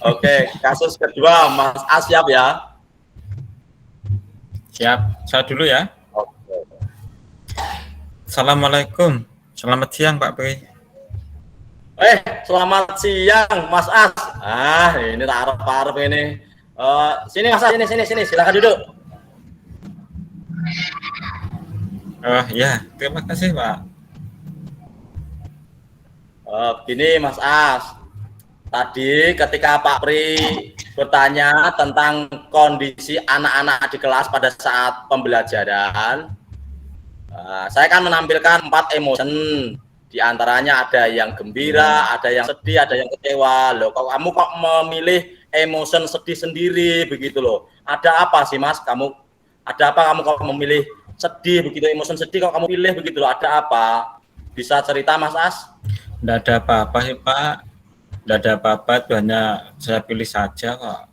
Oke, kasus kedua, Mas As siap ya? Siap, saya dulu ya. Oke. Assalamualaikum, selamat siang Pak Pri. Selamat siang, Mas As. Ini tak harap-harap ini. Sini Mas As, sini, silakan duduk. Oh ya, terima kasih Pak. Begini Mas As, tadi ketika Pak Pri bertanya tentang kondisi anak-anak di kelas pada saat pembelajaran, saya kan menampilkan 4 emotion. Di antaranya ada yang gembira, ada yang sedih, ada yang kecewa. Loh, kok kamu kok memilih emotion sedih sendiri begitu loh? Ada apa sih Mas? Ada apa kamu kok memilih sedih begitu, emotion sedih kok kamu pilih begitu loh? Ada apa? Bisa cerita Mas As? Tidak ada apa-apa sih Pak, tidak ada apa-apa, itu hanya saya pilih saja kok.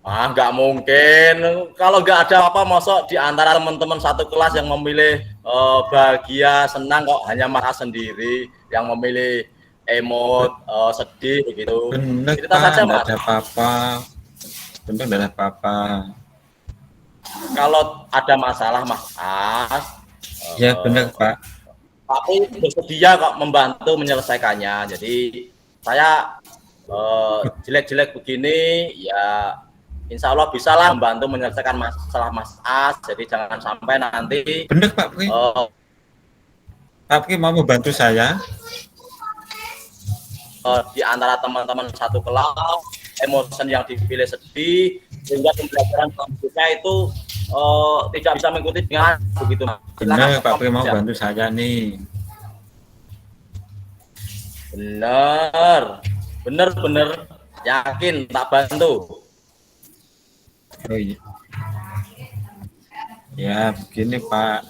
Nggak mungkin. Kalau nggak ada apa, masuk di antara teman-teman satu kelas yang memilih bahagia, senang kok hanya Mas As sendiri yang memilih emot, sedih begitu. Benar Cerita Pak, saja tidak Mas. ada apa-apa. Benar tidak ada apa-apa. Kalau ada masalah Mas As, Ya benar Pak. tapi bersedia kok membantu menyelesaikannya. Jadi saya jelek-jelek begini ya insya Allah bisa lah membantu menyelesaikan masalah Mas As. Jadi jangan sampai nanti Benar Pak Pri. Pak Pri mau membantu saya? Di antara teman-teman satu kelas, emosi yang dipilih sedih, sehingga pembelajaran selanjutnya itu tidak bisa mengikuti dengan begitu. Benar Pak Pri mau bantu saya nih. Benar, yakin tak bantu. Oh iya. Ya begini Pak,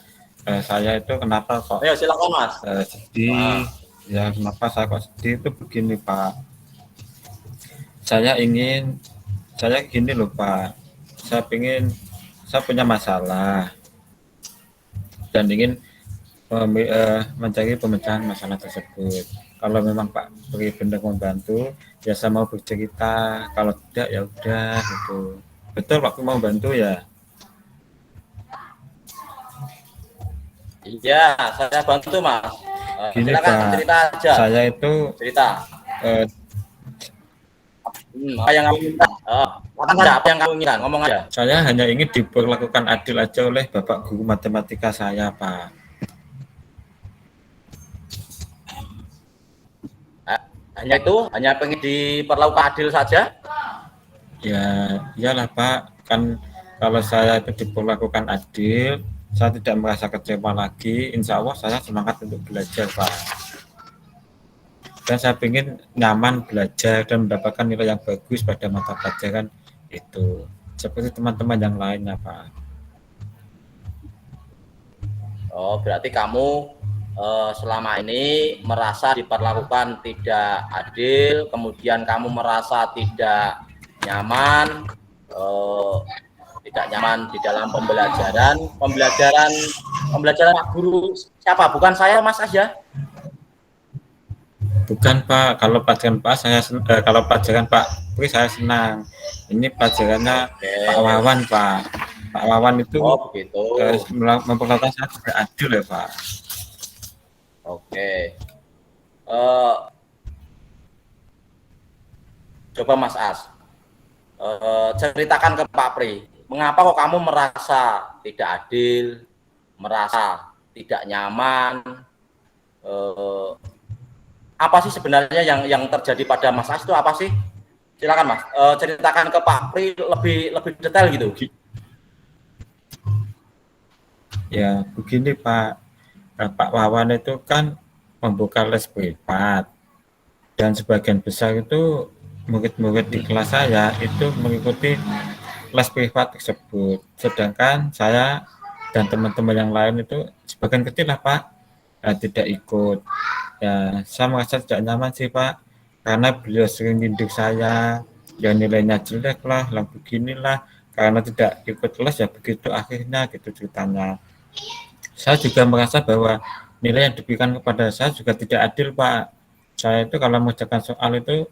saya itu kenapa kok Ayo silakan Mas. Sedih. Ya kenapa saya kok sedih itu begini Pak. Saya gini loh Pak. Saya punya masalah dan ingin mencari pemecahan masalah tersebut. Kalau memang Pak Pri benar membantu, ya saya mau bercerita. Kalau tidak ya udah gitu. Betul Pak Pri mau bantu ya? Iya, saya bantu Mas. Gini Silakan Pak, cerita aja. saya itu Cerita. Apa yang kamu minta? Apa yang kamu minta? Ngomong aja. Saya hanya ingin diperlakukan adil aja oleh Bapak Guru Matematika saya Pak. Hanya itu? Hanya pengen diperlakukan adil saja? Ya, iyalah Pak. Kan kalau saya itu diperlakukan adil, saya tidak merasa kecewa lagi. Insya Allah saya semangat untuk belajar Pak. Dan saya ingin nyaman belajar dan mendapatkan nilai yang bagus pada mata pelajaran itu. Seperti teman-teman yang lainnya Pak. Oh, berarti kamu selama ini merasa diperlakukan tidak adil, kemudian kamu merasa tidak nyaman di dalam pembelajaran Pak Guru siapa? Bukan saya Mas As ya? Bukan Pak, kalau pelajaran Pak Pri saya senang. Ini pelajarannya Pak Wawan Pak. Pak Wawan itu memperlakukan saya tidak adil ya Pak. Oke. Coba Mas As, ceritakan ke Pak Pri, mengapa kok kamu merasa tidak adil, merasa tidak nyaman, apa sih sebenarnya yang terjadi pada Mas As itu apa sih? Silakan Mas, ceritakan ke Pak Pri lebih detail gitu. Ya begini Pak Wawan itu kan membuka les privat dan sebagian besar itu murid-murid di kelas saya itu mengikuti les privat tersebut, sedangkan saya dan teman-teman yang lain itu sebagian kecil lah Pak tidak ikut. Ya saya merasa tidak nyaman sih Pak, karena beliau sering nyindir saya, ya nilainya jelek lah beginilah, karena tidak ikut les ya begitu akhirnya gitu ceritanya. Saya juga merasa bahwa nilai yang diberikan kepada saya juga tidak adil Pak. Saya itu kalau mengerjakan soal itu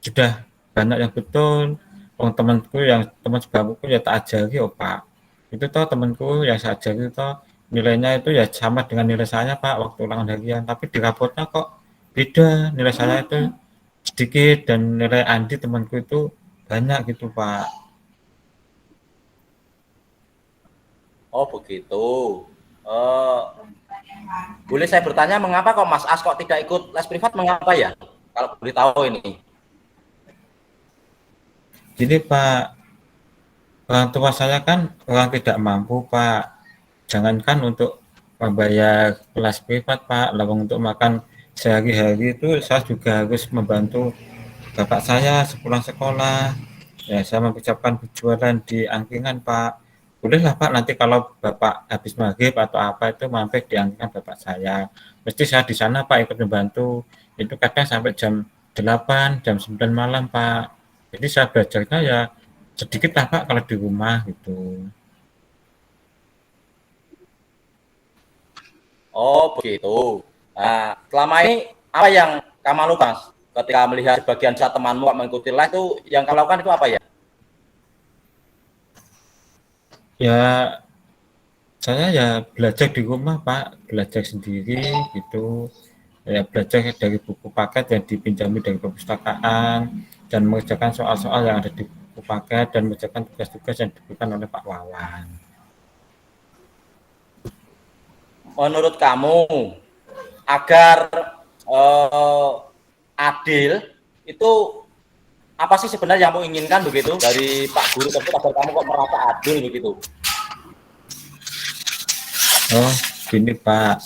sudah banyak yang betul. Wong temanku yang teman sebangkuku ya tak ajari oh Pak. Itu toh temanku yang saya ajari toh nilainya itu ya sama dengan nilai saya Pak waktu ulangan harian, tapi di rapotnya kok beda nilai saya itu sedikit dan nilai Andi temanku itu banyak gitu Pak. Oh begitu. Eh, boleh saya bertanya mengapa kok Mas As kok tidak ikut les privat, mengapa ya? Kalau boleh tahu ini. Jadi Pak, orang tua saya kan orang tidak mampu Pak. Jangankan untuk membayar kelas privat Pak, lawang untuk makan sehari-hari itu saya juga harus membantu bapak saya sepulang sekolah. Ya, saya mempersiapkan berjualan di angkringan Pak. Bolehlah Pak nanti kalau Bapak habis maghrib atau apa itu mampir di angkringan bapak saya. Mesti saya di sana Pak ikut membantu. Itu kadang sampai jam 8, jam 9 malam Pak. Jadi saya belajarnya ya sedikit lah Pak kalau di rumah gitu. Oh begitu. Nah, selama ini apa yang kamu lakukan ketika melihat sebagian besar temanmu mengikuti les itu, yang kamu lakukan itu apa ya? Ya saya ya belajar di rumah Pak, belajar sendiri gitu. Ya belajar dari buku paket yang dipinjami dari perpustakaan dan mengerjakan soal-soal yang ada di buku paket dan mengerjakan tugas-tugas yang diberikan oleh Pak Wawan. Menurut kamu agar eh, adil itu apa sih sebenarnya yang kamu inginkan begitu dari Pak Guru tersebut agar kamu kok merasa adil begitu? Oh, gini Pak,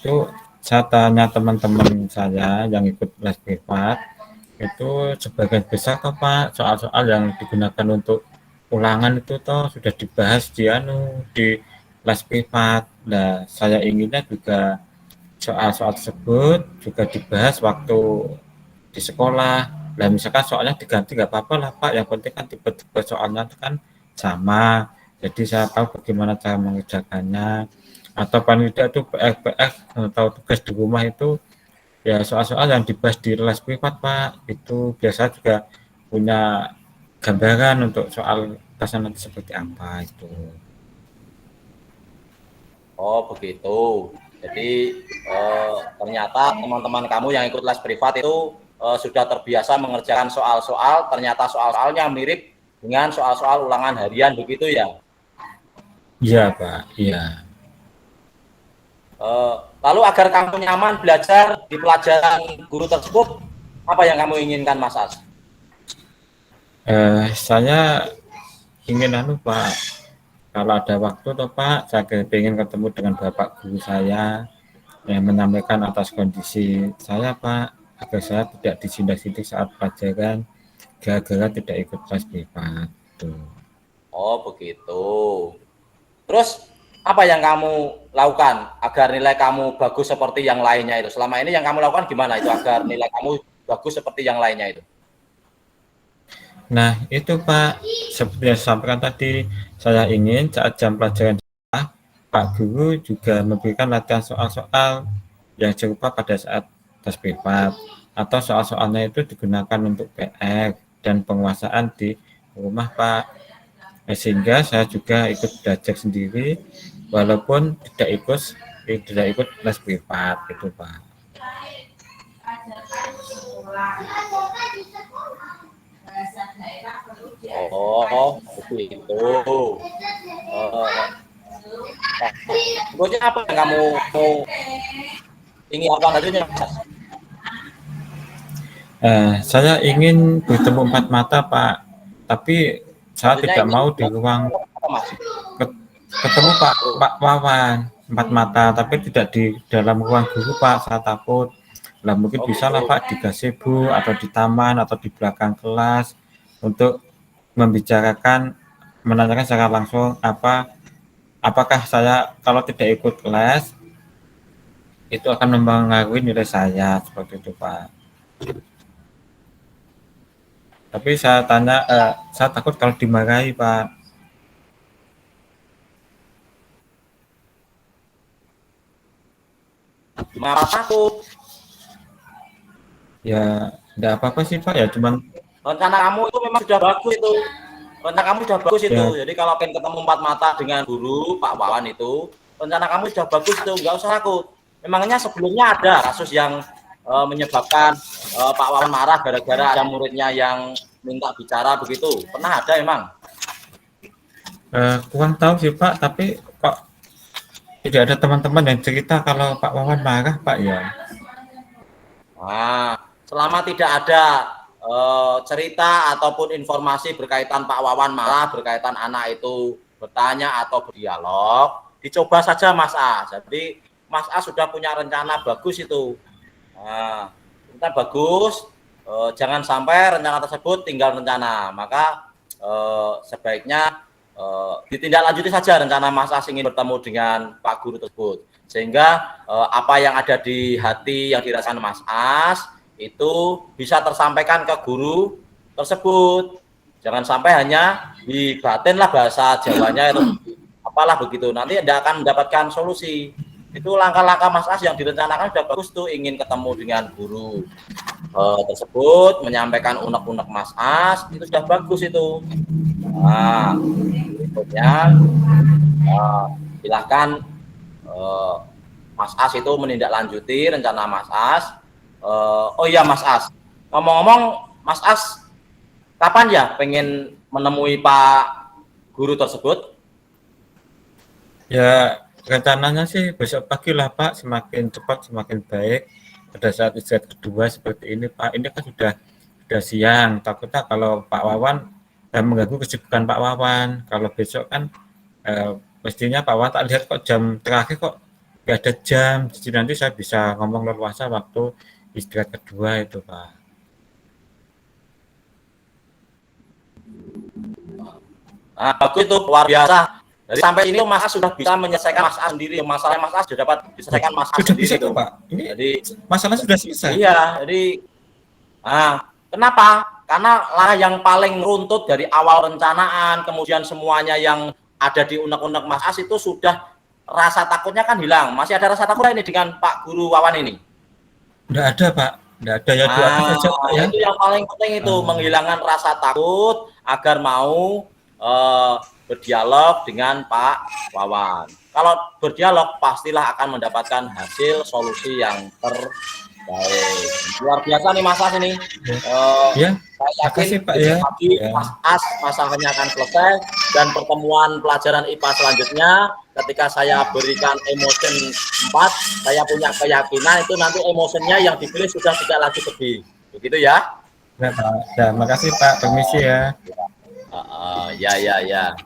itu saya tanya teman-teman saya yang ikut les privat, itu sebagian besar toh Pak, soal-soal yang digunakan untuk ulangan itu toh sudah dibahas di les privat. Nah, saya inginnya juga soal-soal tersebut juga dibahas waktu di sekolah. Nah, misalkan soalnya diganti nggak apa-apa lah Pak, yang penting kan tipe-tipe soalnya itu kan sama. Jadi saya tahu bagaimana cara mengerjakannya. Atau paling tidak itu PR-PR atau tugas di rumah itu ya soal-soal yang dibahas di les privat Pak. Itu biasa juga punya gambaran untuk soal tasnya nanti seperti apa itu. Oh begitu. Jadi ternyata teman-teman kamu yang ikut les privat itu sudah terbiasa mengerjakan soal-soal, ternyata soal-soalnya mirip dengan soal-soal ulangan harian begitu ya. Iya Pak, iya. Lalu agar kamu nyaman belajar di pelajaran guru tersebut, apa yang kamu inginkan Mas As? Saya ingin Pak, kalau ada waktu toh Pak, saya ingin ketemu dengan Bapak guru saya yang menyampaikan atas kondisi saya Pak, agar saya tidak disindak-sindik saat pelajaran gara-gara tidak ikut kelas privat. Tuh. Oh begitu. Terus apa yang kamu lakukan agar nilai kamu bagus seperti yang lainnya itu? Selama ini yang kamu lakukan gimana itu agar nilai kamu bagus seperti yang lainnya itu? Nah, itu Pak, seperti yang saya sampaikan tadi, saya ingin saat jam pelajaran Pak Guru juga memberikan latihan soal-soal yang serupa pada saat tes privat atau soal-soalnya itu digunakan untuk PR dan penguasaan di rumah Pak. Sehingga saya juga ikut belajar sendiri walaupun tidak ikut les privat gitu Pak. Oh begitu. Uh, Berikutnya apa yang kamu ingin lakukan selanjutnya? Saya ingin bertemu empat mata Pak, tapi saya Selanjutnya tidak ingin mau di ruang apa Mas? ketemu Pak Wawan empat mata, tapi tidak di dalam ruang guru Pak. Saya takut. Lah mungkin Oh bisa lah gitu. Pak di gazebo atau di taman atau di belakang kelas untuk membicarakan, menanyakan secara langsung apakah saya kalau tidak ikut les itu akan mempengaruhi nilai saya seperti itu Pak. Tapi saya takut kalau dimarahi Pak. Gimana takut? Ya Enggak apa-apa sih Pak, ya cuman Rencana kamu itu memang sudah bagus itu. Rencana kamu sudah bagus itu. ya Jadi kalau pengen ketemu empat mata dengan guru Pak Wawan itu, rencana kamu sudah bagus itu, nggak usah takut. Memangnya sebelumnya ada kasus yang menyebabkan Pak Wawan marah gara-gara ada muridnya yang minta bicara begitu? Pernah ada emang? kurang tahu sih Pak, tapi kok tidak ada teman-teman yang cerita kalau Pak Wawan marah Pak ya. Nah, selama tidak ada cerita ataupun informasi berkaitan Pak Wawan marah, berkaitan anak itu bertanya atau berdialog, dicoba saja Mas A. Jadi Mas A sudah punya rencana bagus itu. Nah, rencana bagus, jangan sampai rencana tersebut tinggal rencana. Maka sebaiknya ditindaklanjuti saja rencana Mas A ingin bertemu dengan Pak Guru tersebut. Sehingga apa yang ada di hati yang dirasakan Mas As itu bisa tersampaikan ke guru tersebut. Jangan sampai hanya di batin lah bahasa Jawanya itu apalah begitu. Nanti tidak akan mendapatkan solusi. Itu langkah-langkah Mas As yang direncanakan sudah bagus tuh, ingin ketemu dengan guru tersebut, menyampaikan unek-unek Mas As, itu sudah bagus itu. Nah, berikutnya silakan Mas As itu menindaklanjuti rencana Mas As. Oh iya Mas As, ngomong-ngomong Mas As, kapan ya pengen menemui Pak Guru tersebut? Ya rencananya sih besok pagi lah Pak, semakin cepat semakin baik. Pada saat istirahat kedua seperti ini Pak, ini kan sudah siang. Takutnya kalau Pak Wawan mengganggu kesibukan Pak Wawan. Kalau besok kan mestinya Pak Wawan tak lihat kok jam terakhir kok nggak ada jam. Jadi nanti saya bisa ngomong leluasa waktu istirahat kedua itu Pak. Nah, bagus itu luar biasa. Jadi sampai ini Mas As sudah bisa menyelesaikan Mas As sendiri. Masalah Mas As sudah dapat diselesaikan Mas As Sudah sendiri bisa itu. Pak. Ini Jadi masalah sudah selesai. iya, jadi kenapa? Karena langkah yang paling runtut dari awal rencanaan, kemudian semuanya yang ada di unek-unek Mas As itu sudah rasa takutnya kan hilang. Masih ada rasa takut ini dengan Pak Guru Wawan ini? Nggak ada Pak, nggak ada ya, doakan saja Pak ya. Itu yang paling penting itu, menghilangkan rasa takut agar mau berdialog dengan Pak Wawan. Kalau berdialog pastilah akan mendapatkan hasil solusi yang terbaik. Luar biasa nih Mas As ini. Ya, Saya makasih yakin Pak ya. pagi Mas As masalahnya akan selesai, dan pertemuan pelajaran IPA selanjutnya ketika saya berikan emotion 4, saya punya keyakinan itu nanti emosinya yang dipilih sudah tidak lagi sedih. Begitu ya? Ya, Pak. Ya, makasih Pak, permisi ya. Ya.